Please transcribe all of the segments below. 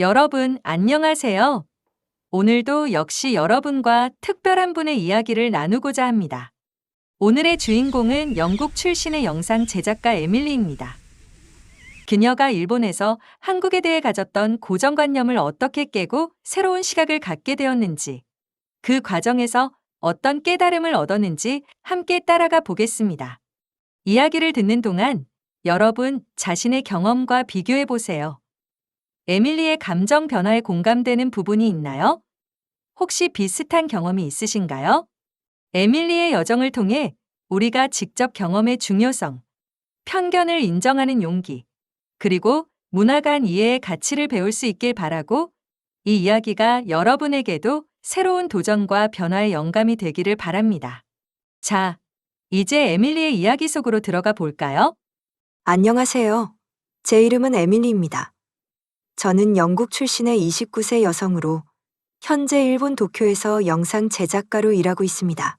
여러분, 안녕하세요. 오늘도 역시 여러분과 특별한 분의 이야기를 나누고자 합니다. 오늘의 주인공은 영국 출신의 영상 제작가 에밀리입니다. 그녀가 일본에서 한국에 대해 가졌던 고정관념을 어떻게 깨고 새로운 시각을 갖게 되었는지, 그 과정에서 어떤 깨달음을 얻었는지 함께 따라가 보겠습니다. 이야기를 듣는 동안 여러분 자신의 경험과 비교해 보세요. 에밀리의 감정 변화에 공감되는 부분이 있나요? 혹시 비슷한 경험이 있으신가요? 에밀리의 여정을 통해 우리가 직접 경험의 중요성, 편견을 인정하는 용기, 그리고 문화 간 이해의 가치를 배울 수 있길 바라고, 이 이야기가 여러분에게도 새로운 도전과 변화의 영감이 되기를 바랍니다. 자, 이제 에밀리의 이야기 속으로 들어가 볼까요? 안녕하세요. 제 이름은 에밀리입니다. 저는 영국 출신의 29세 여성으로 현재 일본 도쿄에서 영상 제작가로 일하고 있습니다.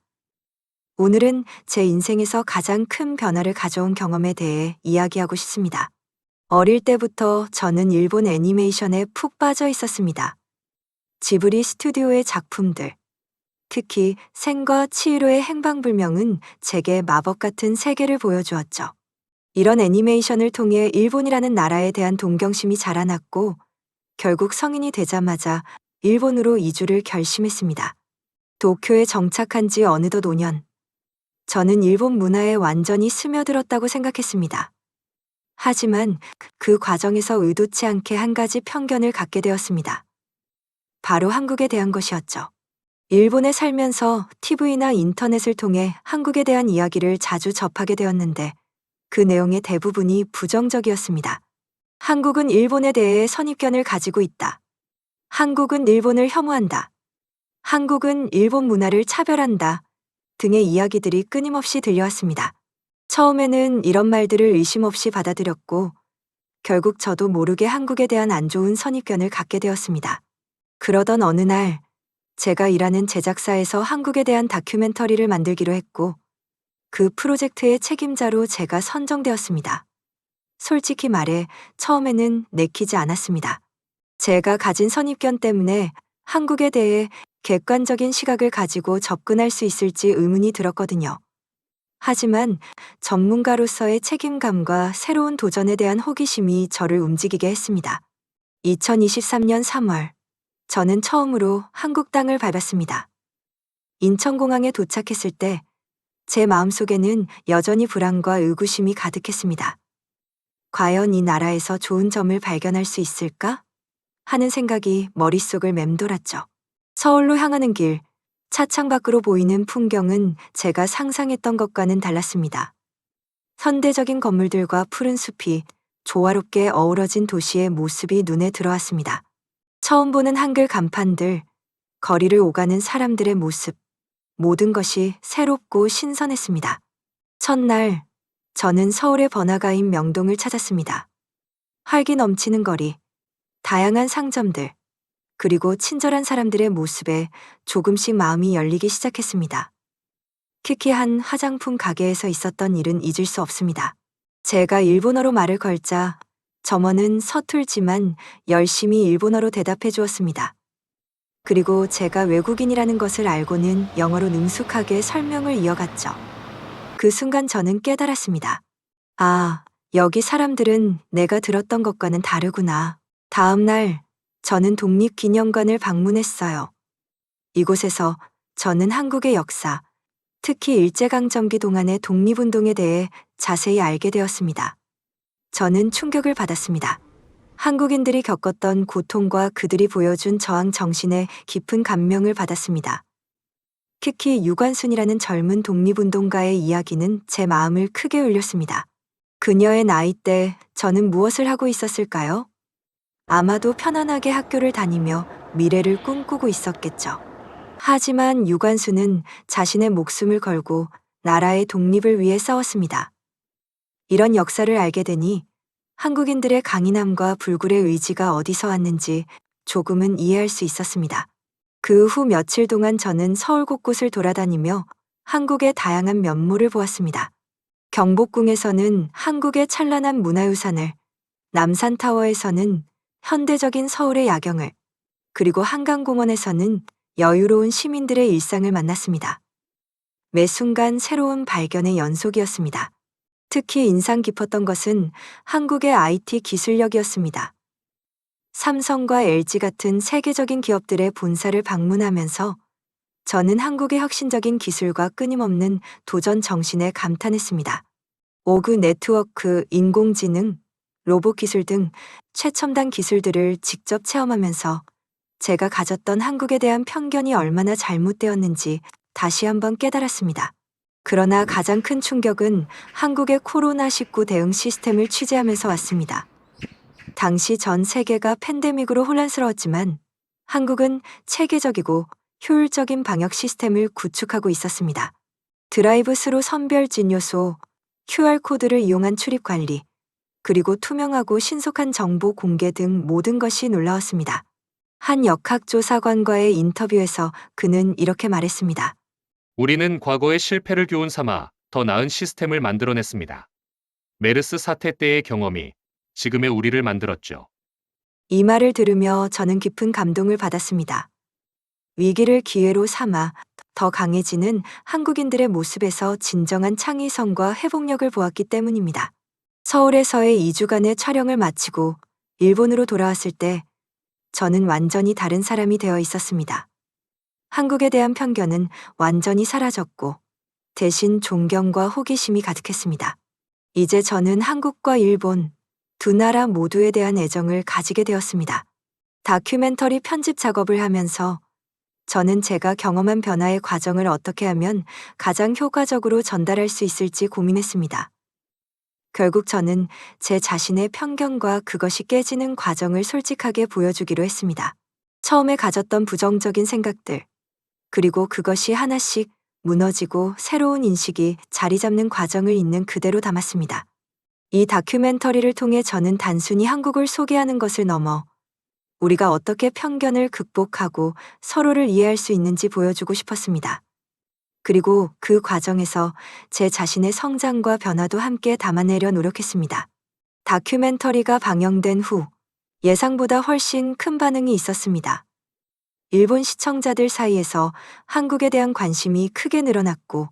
오늘은 제 인생에서 가장 큰 변화를 가져온 경험에 대해 이야기하고 싶습니다. 어릴 때부터 저는 일본 애니메이션에 푹 빠져 있었습니다. 지브리 스튜디오의 작품들, 특히 생과 치히로의 행방불명은 제게 마법 같은 세계를 보여주었죠. 이런 애니메이션을 통해 일본이라는 나라에 대한 동경심이 자라났고, 결국 성인이 되자마자 일본으로 이주를 결심했습니다. 도쿄에 정착한 지 어느덧 5년. 저는 일본 문화에 완전히 스며들었다고 생각했습니다. 하지만 그 과정에서 의도치 않게 한 가지 편견을 갖게 되었습니다. 바로 한국에 대한 것이었죠. 일본에 살면서 TV나 인터넷을 통해 한국에 대한 이야기를 자주 접하게 되었는데, 그 내용의 대부분이 부정적이었습니다. 한국은 일본에 대해 선입견을 가지고 있다. 한국은 일본을 혐오한다. 한국은 일본 문화를 차별한다. 등의 이야기들이 끊임없이 들려왔습니다. 처음에는 이런 말들을 의심 없이 받아들였고, 결국 저도 모르게 한국에 대한 안 좋은 선입견을 갖게 되었습니다. 그러던 어느 날, 제가 일하는 제작사에서 한국에 대한 다큐멘터리를 만들기로 했고, 그 프로젝트의 책임자로 제가 선정되었습니다. 솔직히 말해 처음에는 내키지 않았습니다. 제가 가진 선입견 때문에 한국에 대해 객관적인 시각을 가지고 접근할 수 있을지 의문이 들었거든요. 하지만 전문가로서의 책임감과 새로운 도전에 대한 호기심이 저를 움직이게 했습니다. 2023년 3월, 저는 처음으로 한국 땅을 밟았습니다. 인천공항에 도착했을 때 제 마음속에는 여전히 불안과 의구심이 가득했습니다. 과연 이 나라에서 좋은 점을 발견할 수 있을까? 하는 생각이 머릿속을 맴돌았죠. 서울로 향하는 길, 차창 밖으로 보이는 풍경은 제가 상상했던 것과는 달랐습니다. 현대적인 건물들과 푸른 숲이 조화롭게 어우러진 도시의 모습이 눈에 들어왔습니다. 처음 보는 한글 간판들, 거리를 오가는 사람들의 모습, 모든 것이 새롭고 신선했습니다. 첫날, 저는 서울의 번화가인 명동을 찾았습니다. 활기 넘치는 거리, 다양한 상점들, 그리고 친절한 사람들의 모습에 조금씩 마음이 열리기 시작했습니다. 특히 한 화장품 가게에서 있었던 일은 잊을 수 없습니다. 제가 일본어로 말을 걸자 점원은 서툴지만 열심히 일본어로 대답해 주었습니다. 그리고 제가 외국인이라는 것을 알고는 영어로 능숙하게 설명을 이어갔죠. 그 순간 저는 깨달았습니다. 아, 여기 사람들은 내가 들었던 것과는 다르구나. 다음 날, 저는 독립기념관을 방문했어요. 이곳에서 저는 한국의 역사, 특히 일제강점기 동안의 독립운동에 대해 자세히 알게 되었습니다. 저는 충격을 받았습니다. 한국인들이 겪었던 고통과 그들이 보여준 저항 정신에 깊은 감명을 받았습니다. 특히 유관순이라는 젊은 독립운동가의 이야기는 제 마음을 크게 울렸습니다. 그녀의 나이 때 저는 무엇을 하고 있었을까요? 아마도 편안하게 학교를 다니며 미래를 꿈꾸고 있었겠죠. 하지만 유관순은 자신의 목숨을 걸고 나라의 독립을 위해 싸웠습니다. 이런 역사를 알게 되니 한국인들의 강인함과 불굴의 의지가 어디서 왔는지 조금은 이해할 수 있었습니다. 그 후 며칠 동안 저는 서울 곳곳을 돌아다니며 한국의 다양한 면모를 보았습니다. 경복궁에서는 한국의 찬란한 문화유산을, 남산타워에서는 현대적인 서울의 야경을, 그리고 한강공원에서는 여유로운 시민들의 일상을 만났습니다. 매 순간 새로운 발견의 연속이었습니다. 특히 인상 깊었던 것은 한국의 IT 기술력이었습니다. 삼성과 LG 같은 세계적인 기업들의 본사를 방문하면서 저는 한국의 혁신적인 기술과 끊임없는 도전 정신에 감탄했습니다. 5구 네트워크, 인공지능, 로봇 기술 등 최첨단 기술들을 직접 체험하면서 제가 가졌던 한국에 대한 편견이 얼마나 잘못되었는지 다시 한번 깨달았습니다. 그러나 가장 큰 충격은 한국의 코로나19 대응 시스템을 취재하면서 왔습니다. 당시 전 세계가 팬데믹으로 혼란스러웠지만 한국은 체계적이고 효율적인 방역 시스템을 구축하고 있었습니다. 드라이브 스루 선별 진료소, QR코드를 이용한 출입 관리, 그리고 투명하고 신속한 정보 공개 등 모든 것이 놀라웠습니다. 한 역학조사관과의 인터뷰에서 그는 이렇게 말했습니다. 우리는 과거의 실패를 교훈 삼아 더 나은 시스템을 만들어냈습니다. 메르스 사태 때의 경험이 지금의 우리를 만들었죠. 이 말을 들으며 저는 깊은 감동을 받았습니다. 위기를 기회로 삼아 더 강해지는 한국인들의 모습에서 진정한 창의성과 회복력을 보았기 때문입니다. 서울에서의 2주간의 촬영을 마치고 일본으로 돌아왔을 때 저는 완전히 다른 사람이 되어 있었습니다. 한국에 대한 편견은 완전히 사라졌고 대신 존경과 호기심이 가득했습니다. 이제 저는 한국과 일본 두 나라 모두에 대한 애정을 가지게 되었습니다. 다큐멘터리 편집 작업을 하면서 저는 제가 경험한 변화의 과정을 어떻게 하면 가장 효과적으로 전달할 수 있을지 고민했습니다. 결국 저는 제 자신의 편견과 그것이 깨지는 과정을 솔직하게 보여주기로 했습니다. 처음에 가졌던 부정적인 생각들, 그리고 그것이 하나씩 무너지고 새로운 인식이 자리 잡는 과정을 있는 그대로 담았습니다. 이 다큐멘터리를 통해 저는 단순히 한국을 소개하는 것을 넘어 우리가 어떻게 편견을 극복하고 서로를 이해할 수 있는지 보여주고 싶었습니다. 그리고 그 과정에서 제 자신의 성장과 변화도 함께 담아내려 노력했습니다. 다큐멘터리가 방영된 후 예상보다 훨씬 큰 반응이 있었습니다. 일본 시청자들 사이에서 한국에 대한 관심이 크게 늘어났고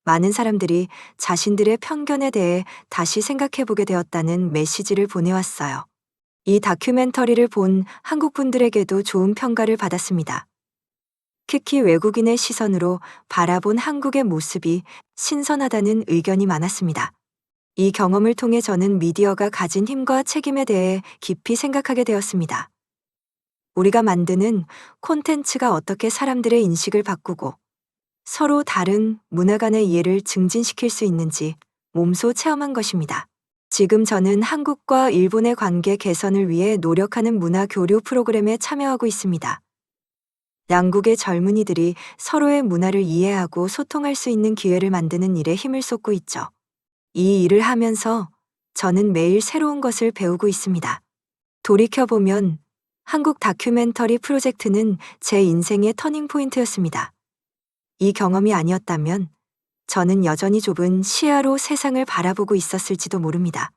많은 사람들이 자신들의 편견에 대해 다시 생각해보게 되었다는 메시지를 보내왔어요. 이 다큐멘터리를 본 한국 분들에게도 좋은 평가를 받았습니다. 특히 외국인의 시선으로 바라본 한국의 모습이 신선하다는 의견이 많았습니다. 이 경험을 통해 저는 미디어가 가진 힘과 책임에 대해 깊이 생각하게 되었습니다. 우리가 만드는 콘텐츠가 어떻게 사람들의 인식을 바꾸고 서로 다른 문화 간의 이해를 증진시킬 수 있는지 몸소 체험한 것입니다. 지금 저는 한국과 일본의 관계 개선을 위해 노력하는 문화 교류 프로그램에 참여하고 있습니다. 양국의 젊은이들이 서로의 문화를 이해하고 소통할 수 있는 기회를 만드는 일에 힘을 쏟고 있죠. 이 일을 하면서 저는 매일 새로운 것을 배우고 있습니다. 돌이켜보면 한국 다큐멘터리 프로젝트는 제 인생의 터닝포인트였습니다. 이 경험이 아니었다면 저는 여전히 좁은 시야로 세상을 바라보고 있었을지도 모릅니다.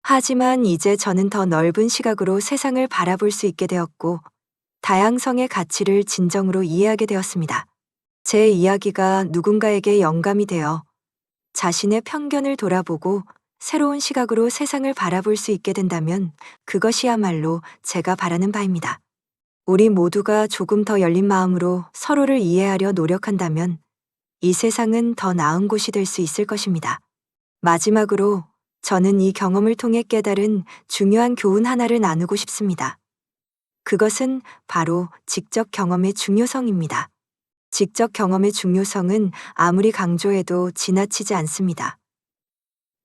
하지만 이제 저는 더 넓은 시각으로 세상을 바라볼 수 있게 되었고 다양성의 가치를 진정으로 이해하게 되었습니다. 제 이야기가 누군가에게 영감이 되어 자신의 편견을 돌아보고 새로운 시각으로 세상을 바라볼 수 있게 된다면 그것이야말로 제가 바라는 바입니다. 우리 모두가 조금 더 열린 마음으로 서로를 이해하려 노력한다면 이 세상은 더 나은 곳이 될 수 있을 것입니다. 마지막으로 저는 이 경험을 통해 깨달은 중요한 교훈 하나를 나누고 싶습니다. 그것은 바로 직접 경험의 중요성입니다. 직접 경험의 중요성은 아무리 강조해도 지나치지 않습니다.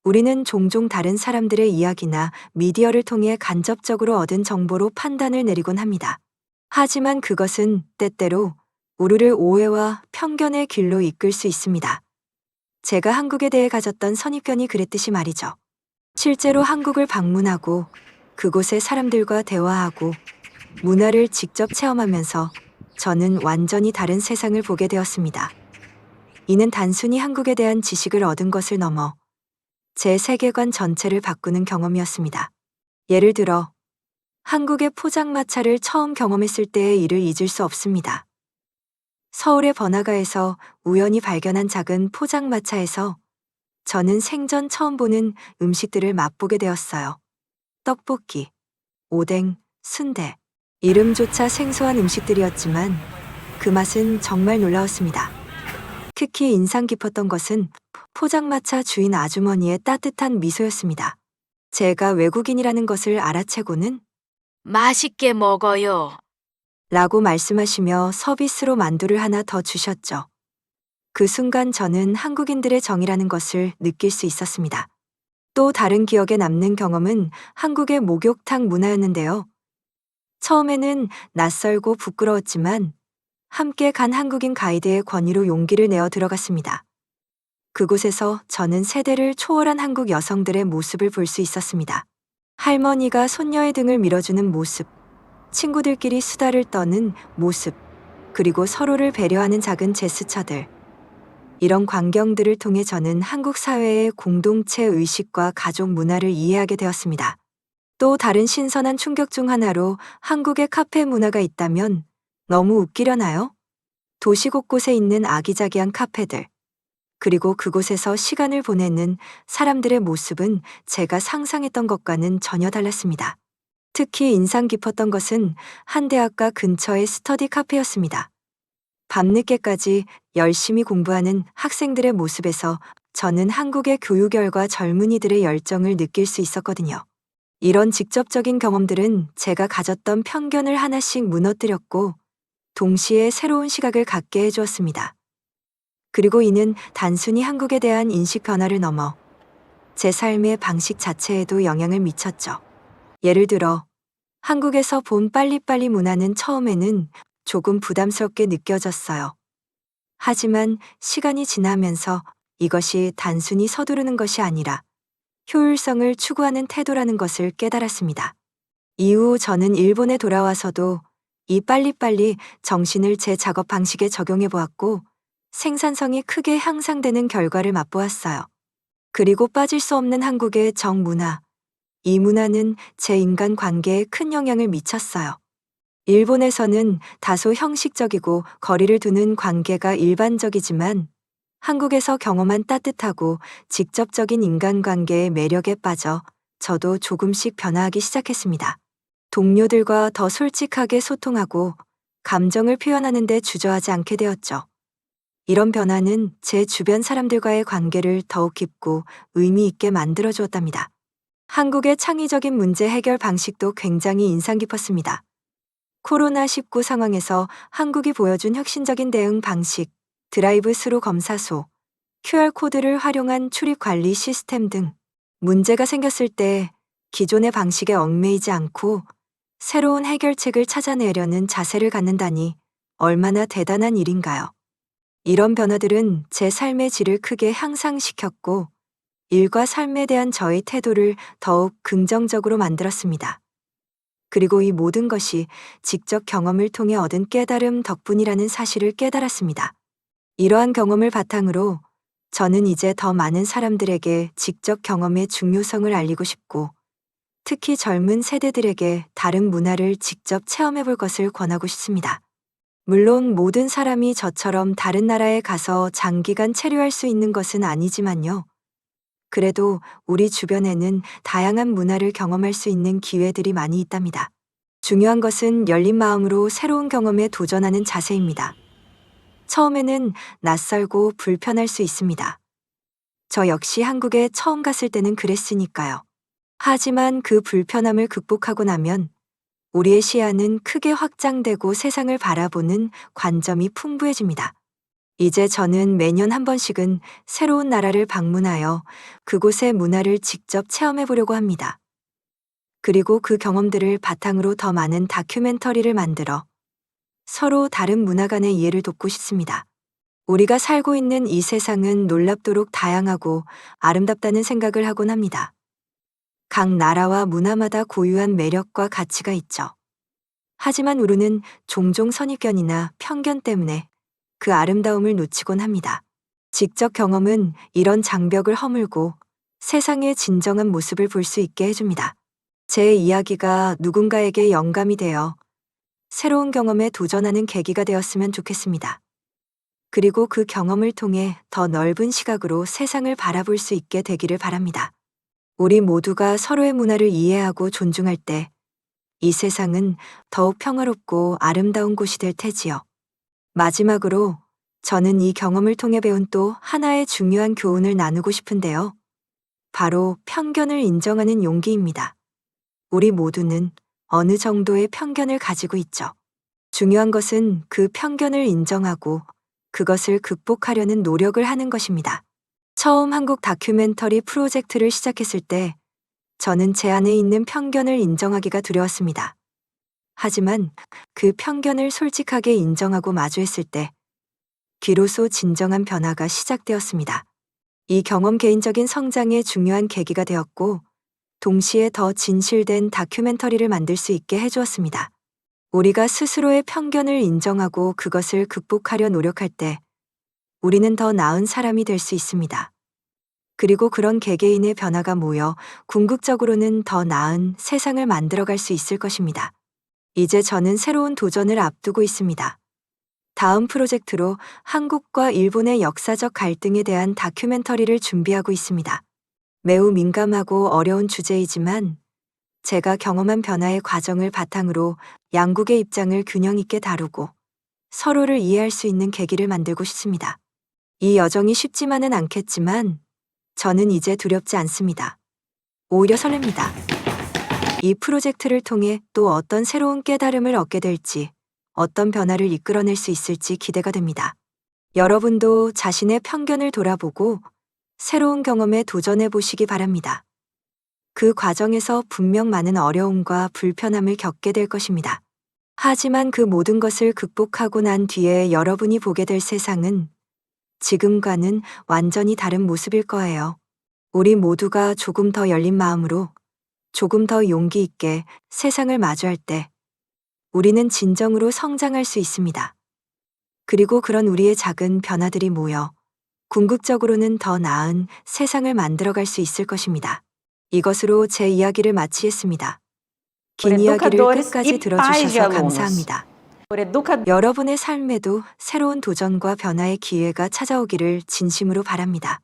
우리는 종종 다른 사람들의 이야기나 미디어를 통해 간접적으로 얻은 정보로 판단을 내리곤 합니다. 하지만 그것은 때때로 우리를 오해와 편견의 길로 이끌 수 있습니다. 제가 한국에 대해 가졌던 선입견이 그랬듯이 말이죠. 실제로 한국을 방문하고 그곳의 사람들과 대화하고 문화를 직접 체험하면서 저는 완전히 다른 세상을 보게 되었습니다. 이는 단순히 한국에 대한 지식을 얻은 것을 넘어 제 세계관 전체를 바꾸는 경험이었습니다. 예를 들어 한국의 포장마차를 처음 경험했을 때의 일을 잊을 수 없습니다. 서울의 번화가에서 우연히 발견한 작은 포장마차에서 저는 생전 처음 보는 음식들을 맛보게 되었어요. 떡볶이, 오뎅, 순대. 이름조차 생소한 음식들이었지만 그 맛은 정말 놀라웠습니다. 특히 인상 깊었던 것은 포장마차 주인 아주머니의 따뜻한 미소였습니다. 제가 외국인이라는 것을 알아채고는 맛있게 먹어요. 라고 말씀하시며 서비스로 만두를 하나 더 주셨죠. 그 순간 저는 한국인들의 정이라는 것을 느낄 수 있었습니다. 또 다른 기억에 남는 경험은 한국의 목욕탕 문화였는데요. 처음에는 낯설고 부끄러웠지만 함께 간 한국인 가이드의 권유로 용기를 내어 들어갔습니다. 그곳에서 저는 세대를 초월한 한국 여성들의 모습을 볼 수 있었습니다. 할머니가 손녀의 등을 밀어주는 모습, 친구들끼리 수다를 떠는 모습, 그리고 서로를 배려하는 작은 제스처들. 이런 광경들을 통해 저는 한국 사회의 공동체 의식과 가족 문화를 이해하게 되었습니다. 또 다른 신선한 충격 중 하나로 한국의 카페 문화가 있다면 너무 웃기려나요? 도시 곳곳에 있는 아기자기한 카페들. 그리고 그곳에서 시간을 보내는 사람들의 모습은 제가 상상했던 것과는 전혀 달랐습니다. 특히 인상 깊었던 것은 한 대학가 근처의 스터디 카페였습니다. 밤늦게까지 열심히 공부하는 학생들의 모습에서 저는 한국의 교육열과 젊은이들의 열정을 느낄 수 있었거든요. 이런 직접적인 경험들은 제가 가졌던 편견을 하나씩 무너뜨렸고 동시에 새로운 시각을 갖게 해주었습니다. 그리고 이는 단순히 한국에 대한 인식 변화를 넘어 제 삶의 방식 자체에도 영향을 미쳤죠. 예를 들어 한국에서 본 빨리빨리 문화는 처음에는 조금 부담스럽게 느껴졌어요. 하지만 시간이 지나면서 이것이 단순히 서두르는 것이 아니라 효율성을 추구하는 태도라는 것을 깨달았습니다. 이후 저는 일본에 돌아와서도 이 빨리빨리 정신을 제 작업 방식에 적용해 보았고 생산성이 크게 향상되는 결과를 맛보았어요. 그리고 빠질 수 없는 한국의 정문화. 이 문화는 제 인간 관계에 큰 영향을 미쳤어요. 일본에서는 다소 형식적이고 거리를 두는 관계가 일반적이지만 한국에서 경험한 따뜻하고 직접적인 인간관계의 매력에 빠져 저도 조금씩 변화하기 시작했습니다. 동료들과 더 솔직하게 소통하고 감정을 표현하는 데 주저하지 않게 되었죠. 이런 변화는 제 주변 사람들과의 관계를 더욱 깊고 의미 있게 만들어 주었답니다. 한국의 창의적인 문제 해결 방식도 굉장히 인상 깊었습니다. 코로나19 상황에서 한국이 보여준 혁신적인 대응 방식, 드라이브 스루 검사소, QR코드를 활용한 출입 관리 시스템 등 문제가 생겼을 때 기존의 방식에 얽매이지 않고 새로운 해결책을 찾아내려는 자세를 갖는다니 얼마나 대단한 일인가요? 이런 변화들은 제 삶의 질을 크게 향상시켰고 일과 삶에 대한 저의 태도를 더욱 긍정적으로 만들었습니다. 그리고 이 모든 것이 직접 경험을 통해 얻은 깨달음 덕분이라는 사실을 깨달았습니다. 이러한 경험을 바탕으로 저는 이제 더 많은 사람들에게 직접 경험의 중요성을 알리고 싶고 특히 젊은 세대들에게 다른 문화를 직접 체험해 볼 것을 권하고 싶습니다. 물론 모든 사람이 저처럼 다른 나라에 가서 장기간 체류할 수 있는 것은 아니지만요. 그래도 우리 주변에는 다양한 문화를 경험할 수 있는 기회들이 많이 있답니다. 중요한 것은 열린 마음으로 새로운 경험에 도전하는 자세입니다. 처음에는 낯설고 불편할 수 있습니다. 저 역시 한국에 처음 갔을 때는 그랬으니까요. 하지만 그 불편함을 극복하고 나면 우리의 시야는 크게 확장되고 세상을 바라보는 관점이 풍부해집니다. 이제 저는 매년 한 번씩은 새로운 나라를 방문하여 그곳의 문화를 직접 체험해 보려고 합니다. 그리고 그 경험들을 바탕으로 더 많은 다큐멘터리를 만들어 서로 다른 문화 간의 이해를 돕고 싶습니다. 우리가 살고 있는 이 세상은 놀랍도록 다양하고 아름답다는 생각을 하곤 합니다. 각 나라와 문화마다 고유한 매력과 가치가 있죠. 하지만 우리는 종종 선입견이나 편견 때문에 그 아름다움을 놓치곤 합니다. 직접 경험은 이런 장벽을 허물고 세상의 진정한 모습을 볼 수 있게 해줍니다. 제 이야기가 누군가에게 영감이 되어 새로운 경험에 도전하는 계기가 되었으면 좋겠습니다. 그리고 그 경험을 통해 더 넓은 시각으로 세상을 바라볼 수 있게 되기를 바랍니다. 우리 모두가 서로의 문화를 이해하고 존중할 때 이 세상은 더욱 평화롭고 아름다운 곳이 될 테지요. 마지막으로 저는 이 경험을 통해 배운 또 하나의 중요한 교훈을 나누고 싶은데요. 바로 편견을 인정하는 용기입니다. 우리 모두는 어느 정도의 편견을 가지고 있죠. 중요한 것은 그 편견을 인정하고 그것을 극복하려는 노력을 하는 것입니다. 처음 한국 다큐멘터리 프로젝트를 시작했을 때 저는 제 안에 있는 편견을 인정하기가 두려웠습니다. 하지만 그 편견을 솔직하게 인정하고 마주했을 때 비로소 진정한 변화가 시작되었습니다. 이 경험 개인적인 성장의 중요한 계기가 되었고 동시에 더 진실된 다큐멘터리를 만들 수 있게 해주었습니다. 우리가 스스로의 편견을 인정하고 그것을 극복하려 노력할 때 우리는 더 나은 사람이 될 수 있습니다. 그리고 그런 개개인의 변화가 모여 궁극적으로는 더 나은 세상을 만들어갈 수 있을 것입니다. 이제 저는 새로운 도전을 앞두고 있습니다. 다음 프로젝트로 한국과 일본의 역사적 갈등에 대한 다큐멘터리를 준비하고 있습니다. 매우 민감하고 어려운 주제이지만 제가 경험한 변화의 과정을 바탕으로 양국의 입장을 균형 있게 다루고 서로를 이해할 수 있는 계기를 만들고 싶습니다. 이 여정이 쉽지만은 않겠지만 저는 이제 두렵지 않습니다. 오히려 설렙니다. 이 프로젝트를 통해 또 어떤 새로운 깨달음을 얻게 될지, 어떤 변화를 이끌어낼 수 있을지 기대가 됩니다. 여러분도 자신의 편견을 돌아보고 새로운 경험에 도전해 보시기 바랍니다. 그 과정에서 분명 많은 어려움과 불편함을 겪게 될 것입니다. 하지만 그 모든 것을 극복하고 난 뒤에 여러분이 보게 될 세상은 지금과는 완전히 다른 모습일 거예요. 우리 모두가 조금 더 열린 마음으로, 조금 더 용기 있게 세상을 마주할 때 우리는 진정으로 성장할 수 있습니다. 그리고 그런 우리의 작은 변화들이 모여 궁극적으로는 더 나은 세상을 만들어갈 수 있을 것입니다. 이것으로 제 이야기를 마치겠습니다. 긴 우리 이야기를 educadores 끝까지 e pais de 들어주셔서 alunos. 감사합니다. Por educadores 여러분의 삶에도 새로운 도전과 변화의 기회가 찾아오기를 진심으로 바랍니다.